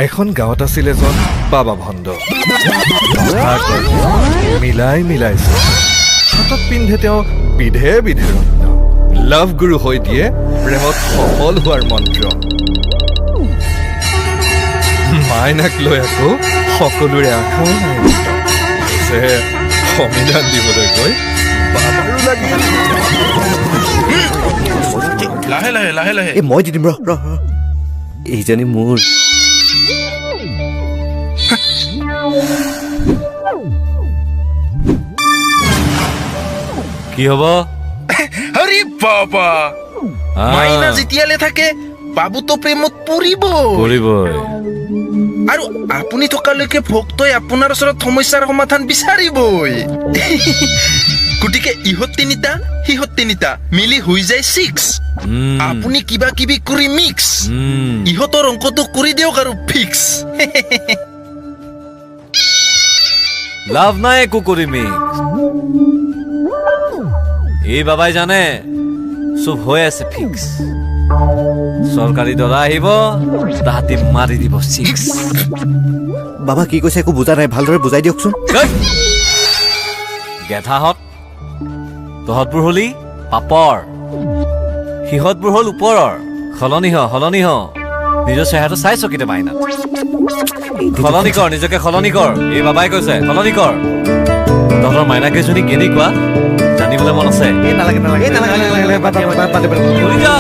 এখন গাঁৱত আছিল এজন বাবা ভণ্ড মিলাই মিলাইছে হাতত পিন্ধে তেওঁ বিধে বিধে ৰত্ন লাভ গুৰু হৈ দিয়ে প্ৰেমত সফল হোৱাৰ মন্ত্ৰ মাইনাক লৈ আকৌ সকলোৰে আশাও নাই সমিধান দিবলৈ গৈ বাবাৰো লাগিল লাহে লাহে লাহে লাহে এই মই দি দিম ৰ এইজনী মোৰ কি হব আৰে বাবা মাইনা যেতিয়ালে থাকে বাবুতো প্ৰেমত পৰিবই আৰু আপুনি থকালৈকে ভক্তই আপোনাৰ ওচৰত সমস্যাৰ সমাধান বিচাৰিবই গতিকে ইহঁত তিনিটা সিহঁত তিনিটা মিলি হৈ যায় 6 আপুনি কিবা কিবি কৰি মিক্স ইহঁতৰ অংকটো কৰি দিয়ক আৰু ফিক্স লাভ নাই একো কৰি মিক্স এই বাবাই জানে চব হৈ আছে ফিক্স চৰকাৰী দৰা আহিব তাহাঁতি মাৰি দিব 6 বাবা কি কৈছে একো বুজা নাই ভালদৰে বুজাই দিয়কচোন গেধাহঁত তহঁতবোৰ হলি পাপৰ সিহঁতবোৰ হল ওপৰৰ সলনি হ নিজৰ চেহেৰাটো চাইছ কেতিয়াবা আইনাত সলনি কৰ নিজকে সলনি কৰ এই বাবাই কৈছে সলনি কৰ তহঁতৰ মাইনাকেইজনী কেনেকুৱা জানিবলৈ মন আছে নালাগে কৰি যা